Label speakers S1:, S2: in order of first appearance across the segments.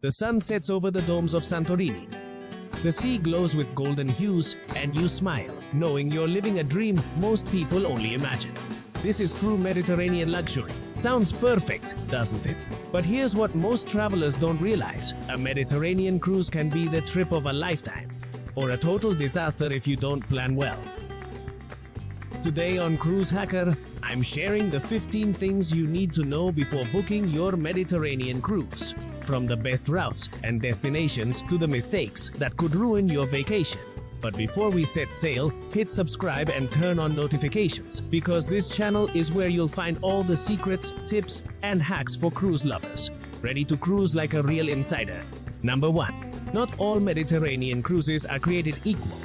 S1: The sun sets over the domes of Santorini. The sea glows with golden hues and you smile, knowing you're living a dream most people only imagine. This is true Mediterranean luxury. Sounds perfect, doesn't it? But here's what most travelers don't realize. A Mediterranean cruise can be the trip of a lifetime, or a total disaster if you don't plan well. Today on Cruise Hacker, I'm sharing the 15 things you need to know before booking your Mediterranean cruise. From the best routes and destinations to the mistakes that could ruin your vacation. But before we set sail, hit subscribe and turn on notifications because this channel is where you'll find all the secrets, tips, and hacks for cruise lovers. Ready to cruise like a real insider. Number 1. Not all Mediterranean cruises are created equal.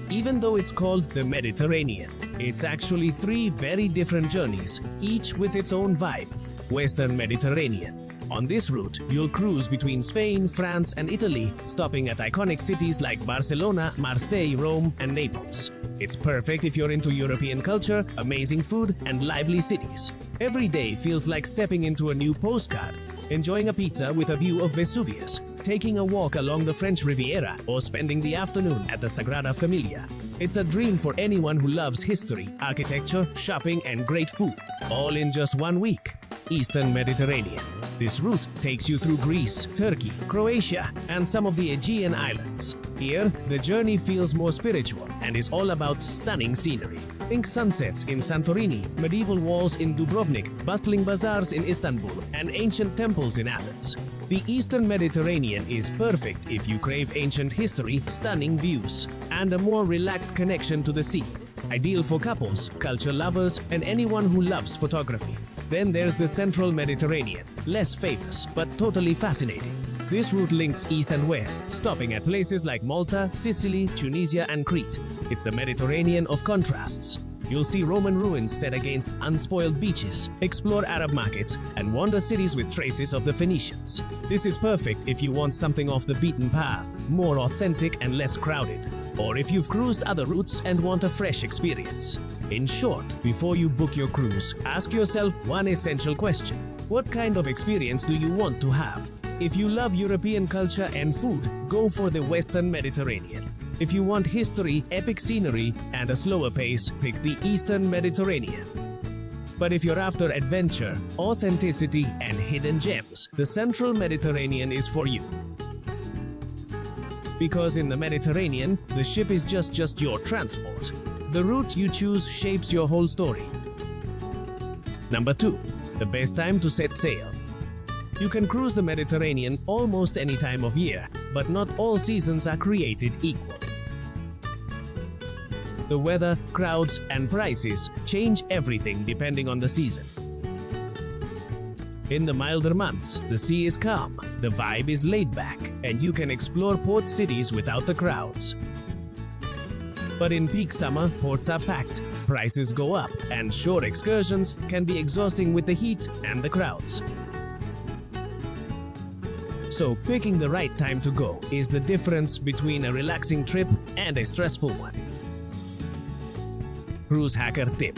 S1: Even though it's called the Mediterranean, it's actually 3 very different journeys, each with its own vibe. Western Mediterranean. On this route, you'll cruise between Spain, France, and Italy, stopping at iconic cities like Barcelona, Marseille, Rome, and Naples. It's perfect if you're into European culture, amazing food, and lively cities. Every day feels like stepping into a new postcard, enjoying a pizza with a view of Vesuvius, taking a walk along the French Riviera, or spending the afternoon at the Sagrada Familia. It's a dream for anyone who loves history, architecture, shopping, and great food, all in just 1 week. Eastern Mediterranean. This route takes you through Greece, Turkey, Croatia, and some of the Aegean islands. Here, the journey feels more spiritual and is all about stunning scenery. Think sunsets in Santorini, medieval walls in Dubrovnik, bustling bazaars in Istanbul, and ancient temples in Athens. The Eastern Mediterranean is perfect if you crave ancient history, stunning views, and a more relaxed connection to the sea. Ideal for couples, culture lovers, and anyone who loves photography. Then there's the Central Mediterranean, less famous but totally fascinating. This route links east and west, stopping at places like Malta, Sicily, Tunisia, and Crete. It's the Mediterranean of contrasts. You'll see Roman ruins set against unspoiled beaches, explore Arab markets, and wander cities with traces of the Phoenicians. This is perfect if you want something off the beaten path, more authentic and less crowded. Or if you've cruised other routes and want a fresh experience. In short, before you book your cruise, ask yourself one essential question. What kind of experience do you want to have? If you love European culture and food, go for the Western Mediterranean. If you want history, epic scenery, and a slower pace, pick the Eastern Mediterranean. But if you're after adventure, authenticity, and hidden gems, the Central Mediterranean is for you. Because in the Mediterranean, the ship is just your transport. The route you choose shapes your whole story. Number 2. The best time to set sail. You can cruise the Mediterranean almost any time of year, but not all seasons are created equal. The weather, crowds, and prices change everything depending on the season. In the milder months, the sea is calm, the vibe is laid back, and you can explore port cities without the crowds. But in peak summer, ports are packed, prices go up, and shore excursions can be exhausting with the heat and the crowds. So, picking the right time to go is the difference between a relaxing trip and a stressful one. Cruise hacker tip: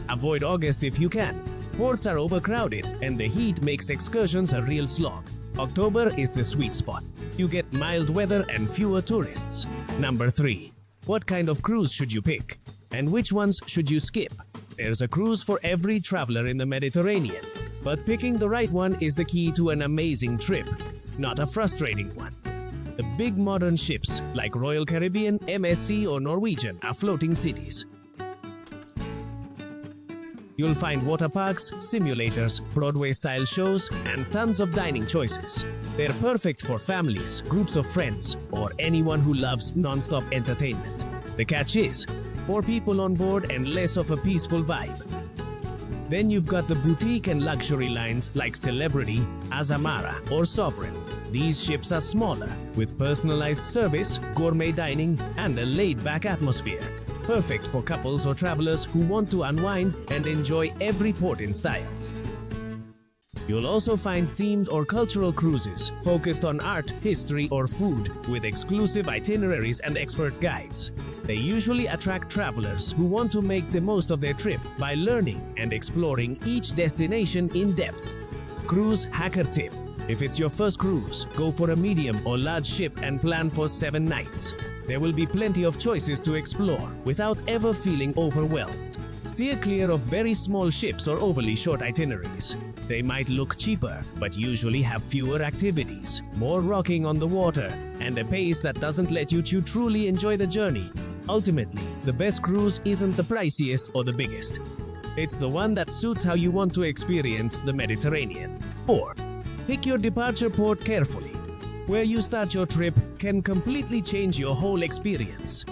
S1: avoid August if you can. Ports are overcrowded and the heat makes excursions a real slog. October is the sweet spot. You get mild weather and fewer tourists. Number 3. What kind of cruise should you pick? And which ones should you skip? There's a cruise for every traveler in the Mediterranean. But picking the right one is the key to an amazing trip, not a frustrating one. The big modern ships like Royal Caribbean, MSC, or Norwegian are floating cities. You'll find water parks, simulators, Broadway-style shows, and tons of dining choices. They're perfect for families, groups of friends, or anyone who loves non-stop entertainment. The catch is, more people on board and less of a peaceful vibe. Then you've got the boutique and luxury lines like Celebrity, Azamara, or Sovereign. These ships are smaller, with personalized service, gourmet dining, and a laid-back atmosphere. Perfect for couples or travelers who want to unwind and enjoy every port in style. You'll also find themed or cultural cruises focused on art, history, or food with exclusive itineraries and expert guides. They usually attract travelers who want to make the most of their trip by learning and exploring each destination in depth. Cruise hacker tip: If it's your first cruise, go for a medium or large ship and plan for 7 nights. There will be plenty of choices to explore without ever feeling overwhelmed. Steer clear of very small ships or overly short itineraries. They might look cheaper, but usually have fewer activities, more rocking on the water, and a pace that doesn't let you truly enjoy the journey. Ultimately, the best cruise isn't the priciest or the biggest. It's the one that suits how you want to experience the Mediterranean. 4. Pick your departure port carefully. Where you start your trip can completely change your whole experience.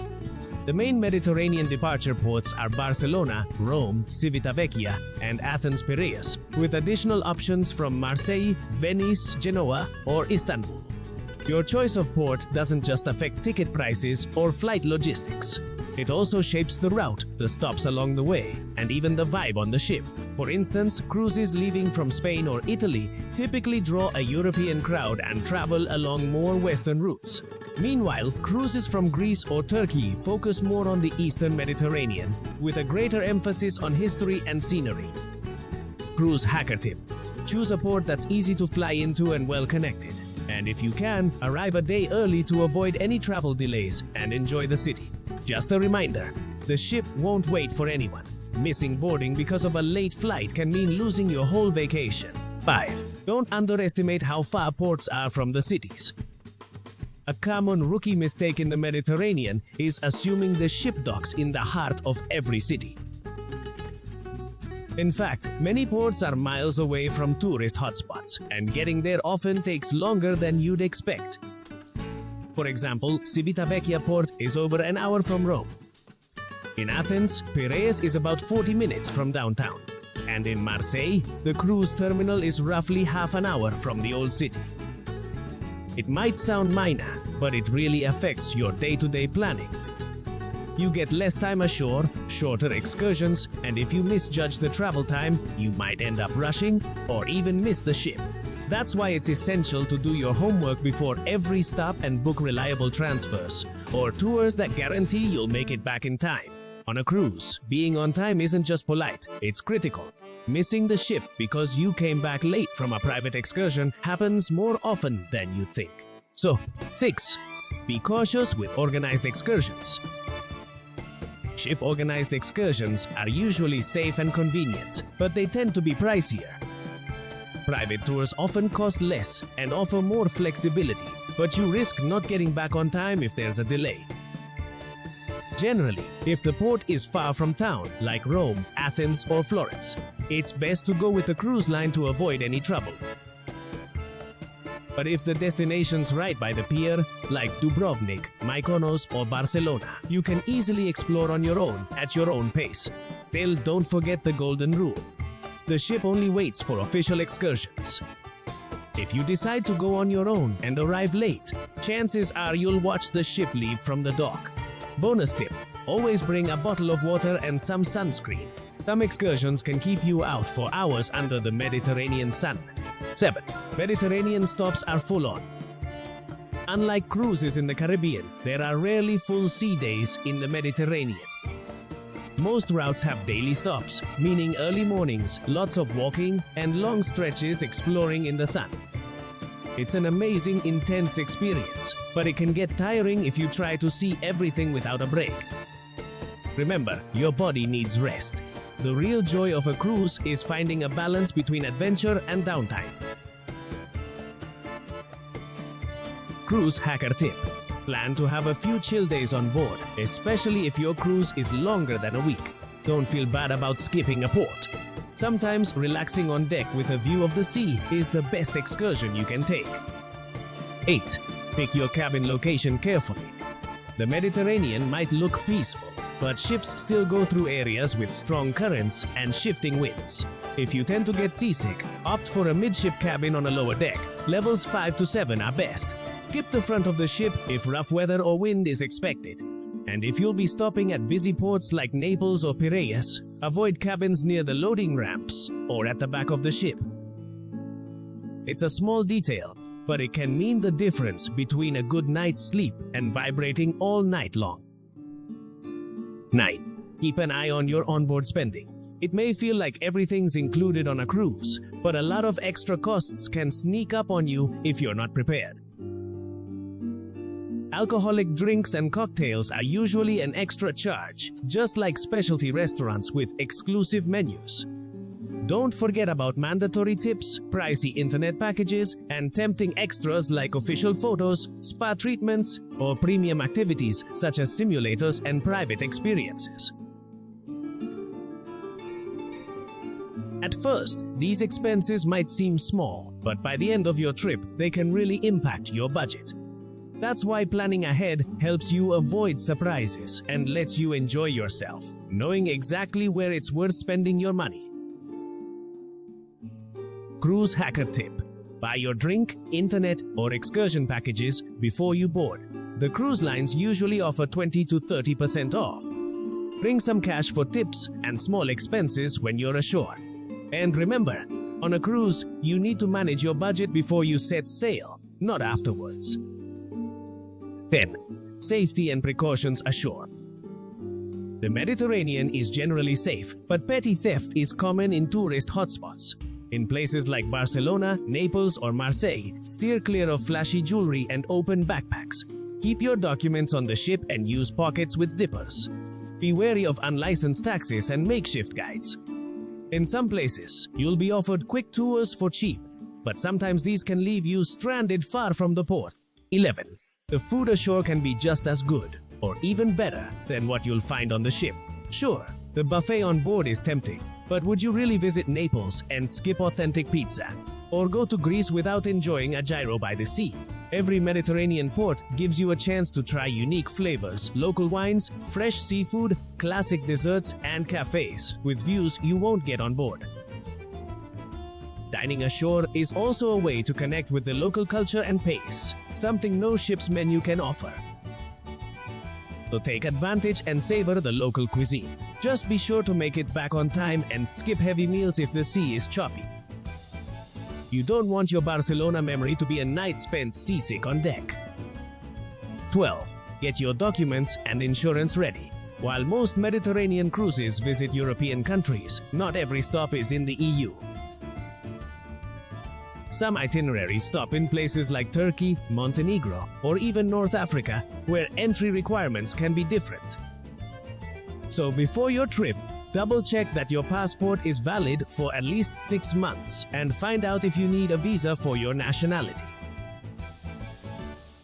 S1: The main Mediterranean departure ports are Barcelona, Rome, Civitavecchia, and Athens Piraeus, with additional options from Marseille, Venice, Genoa, or Istanbul. Your choice of port doesn't just affect ticket prices or flight logistics. It also shapes the route, the stops along the way, and even the vibe on the ship. For instance, cruises leaving from Spain or Italy typically draw a European crowd and travel along more Western routes. Meanwhile, cruises from Greece or Turkey focus more on the Eastern Mediterranean, with a greater emphasis on history and scenery. Cruise hacker tip: choose a port that's easy to fly into and well connected. And if you can, arrive a day early to avoid any travel delays and enjoy the city. Just a reminder, the ship won't wait for anyone. Missing boarding because of a late flight can mean losing your whole vacation. 5. Don't underestimate how far ports are from the cities. A common rookie mistake in the Mediterranean is assuming the ship docks in the heart of every city. In fact, many ports are miles away from tourist hotspots, and getting there often takes longer than you'd expect. For example, Civitavecchia port is over an hour from Rome. In Athens, Piraeus is about 40 minutes from downtown. And in Marseille, the cruise terminal is roughly half an hour from the old city. It might sound minor, but it really affects your day-to-day planning. You get less time ashore, shorter excursions, and if you misjudge the travel time, you might end up rushing or even miss the ship. That's why it's essential to do your homework before every stop and book reliable transfers or tours that guarantee you'll make it back in time. On a cruise, being on time isn't just polite, it's critical. Missing the ship because you came back late from a private excursion happens more often than you think. So, 6. Be cautious with organized excursions. Ship-organized excursions are usually safe and convenient, but they tend to be pricier. Private tours often cost less and offer more flexibility, but you risk not getting back on time if there's a delay. Generally, if the port is far from town, like Rome, Athens, or Florence, it's best to go with a cruise line to avoid any trouble. But if the destination's right by the pier, like Dubrovnik, Mykonos, or Barcelona, you can easily explore on your own, at your own pace. Still, don't forget the golden rule. The ship only waits for official excursions. If you decide to go on your own and arrive late, chances are you'll watch the ship leave from the dock. Bonus tip: always bring a bottle of water and some sunscreen. Some excursions can keep you out for hours under the Mediterranean sun. 7. Mediterranean stops are full on. Unlike cruises in the Caribbean, there are rarely full sea days in the Mediterranean. Most routes have daily stops, meaning early mornings, lots of walking, and long stretches exploring in the sun. It's an amazing, intense experience, but it can get tiring if you try to see everything without a break. Remember, your body needs rest. The real joy of a cruise is finding a balance between adventure and downtime. Cruise hacker tip: plan to have a few chill days on board, especially if your cruise is longer than a week. Don't feel bad about skipping a port. Sometimes relaxing on deck with a view of the sea is the best excursion you can take. 8. Pick your cabin location carefully. The Mediterranean might look peaceful, but ships still go through areas with strong currents and shifting winds. If you tend to get seasick, opt for a midship cabin on a lower deck. Levels 5 to 7 are best. Skip the front of the ship if rough weather or wind is expected. And if you'll be stopping at busy ports like Naples or Piraeus, avoid cabins near the loading ramps or at the back of the ship. It's a small detail, but it can mean the difference between a good night's sleep and vibrating all night long. 9. Keep an eye on your onboard spending. It may feel like everything's included on a cruise, but a lot of extra costs can sneak up on you if you're not prepared. Alcoholic drinks and cocktails are usually an extra charge, just like specialty restaurants with exclusive menus. Don't forget about mandatory tips, pricey internet packages, and tempting extras like official photos, spa treatments, or premium activities such as simulators and private experiences. At first, these expenses might seem small, but by the end of your trip, they can really impact your budget. That's why planning ahead helps you avoid surprises and lets you enjoy yourself, knowing exactly where it's worth spending your money. Cruise hacker tip: buy your drink, internet, or excursion packages before you board. The cruise lines usually offer 20 to 30% off. Bring some cash for tips and small expenses when you're ashore. And remember, on a cruise, you need to manage your budget before you set sail, not afterwards. 10. Safety and precautions ashore. The Mediterranean is generally safe, but petty theft is common in tourist hotspots. In places like Barcelona, Naples, or Marseille, steer clear of flashy jewelry and open backpacks. Keep your documents on the ship and use pockets with zippers. Be wary of unlicensed taxis and makeshift guides. In some places, you'll be offered quick tours for cheap, but sometimes these can leave you stranded far from the port. 11. The food ashore can be just as good, or even better, than what you'll find on the ship. Sure, the buffet on board is tempting, but would you really visit Naples and skip authentic pizza? Or go to Greece without enjoying a gyro by the sea? Every Mediterranean port gives you a chance to try unique flavors, local wines, fresh seafood, classic desserts, and cafes with views you won't get on board. Dining ashore is also a way to connect with the local culture and pace, something no ship's menu can offer. So take advantage and savor the local cuisine. Just be sure to make it back on time and skip heavy meals if the sea is choppy. You don't want your Barcelona memory to be a night spent seasick on deck. 12. Get your documents and insurance ready. While most Mediterranean cruises visit European countries, not every stop is in the EU. Some itineraries stop in places like Turkey, Montenegro, or even North Africa, where entry requirements can be different. So before your trip, double-check that your passport is valid for at least 6 months and find out if you need a visa for your nationality.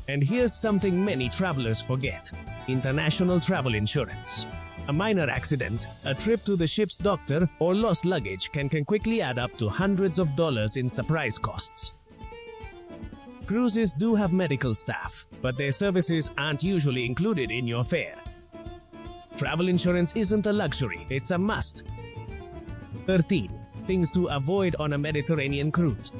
S1: And here's something many travelers forget: international travel insurance. A minor accident, a trip to the ship's doctor, or lost luggage can quickly add up to hundreds of dollars in surprise costs. Cruises do have medical staff, but their services aren't usually included in your fare. Travel insurance isn't a luxury, it's a must. 13. Things to avoid on a Mediterranean cruise.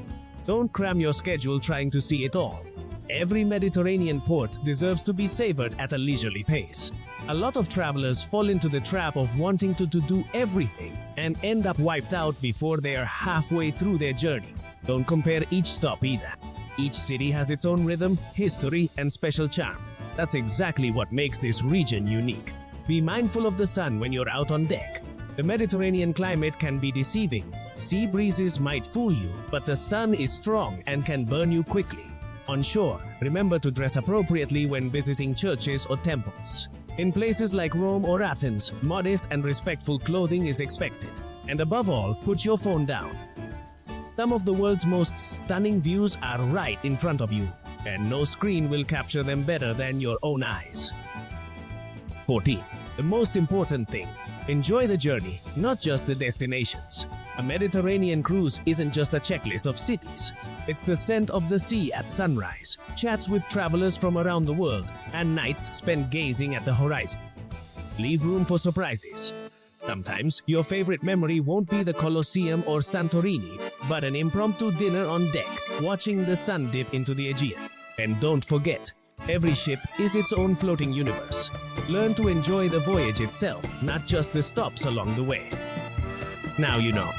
S1: Don't cram your schedule trying to see it all. Every Mediterranean port deserves to be savored at a leisurely pace. A lot of travelers fall into the trap of wanting to do everything and end up wiped out before they are halfway through their journey. Don't compare each stop either. Each city has its own rhythm, history, and special charm. That's exactly what makes this region unique. Be mindful of the sun when you're out on deck. The Mediterranean climate can be deceiving. Sea breezes might fool you, but the sun is strong and can burn you quickly. On shore, remember to dress appropriately when visiting churches or temples. In places like Rome or Athens, modest and respectful clothing is expected. And above all, put your phone down. Some of the world's most stunning views are right in front of you, and no screen will capture them better than your own eyes. 14. The most important thing: enjoy the journey, not just the destinations. A Mediterranean cruise isn't just a checklist of cities. It's the scent of the sea at sunrise, chats with travelers from around the world, and nights spent gazing at the horizon. Leave room for surprises. Sometimes, your favorite memory won't be the Colosseum or Santorini, but an impromptu dinner on deck, watching the sun dip into the Aegean. And don't forget, every ship is its own floating universe. Learn to enjoy the voyage itself, not just the stops along the way. Now you know.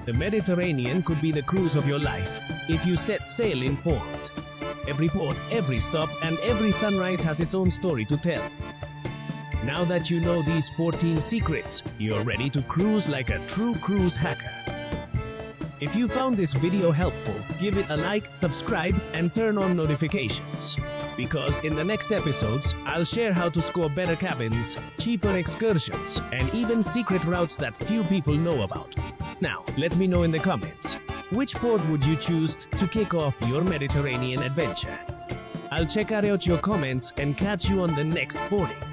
S1: The Mediterranean could be the cruise of your life if you set sail informed. Every port, every stop, and every sunrise has its own story to tell. Now that you know these 14 secrets, you're ready to cruise like a true cruise hacker. If you found this video helpful, give it a like, subscribe, and turn on notifications. Because in the next episodes, I'll share how to score better cabins, cheaper excursions, and even secret routes that few people know about. Now, let me know in the comments, which port would you choose to kick off your Mediterranean adventure? I'll check out your comments and catch you on the next boarding.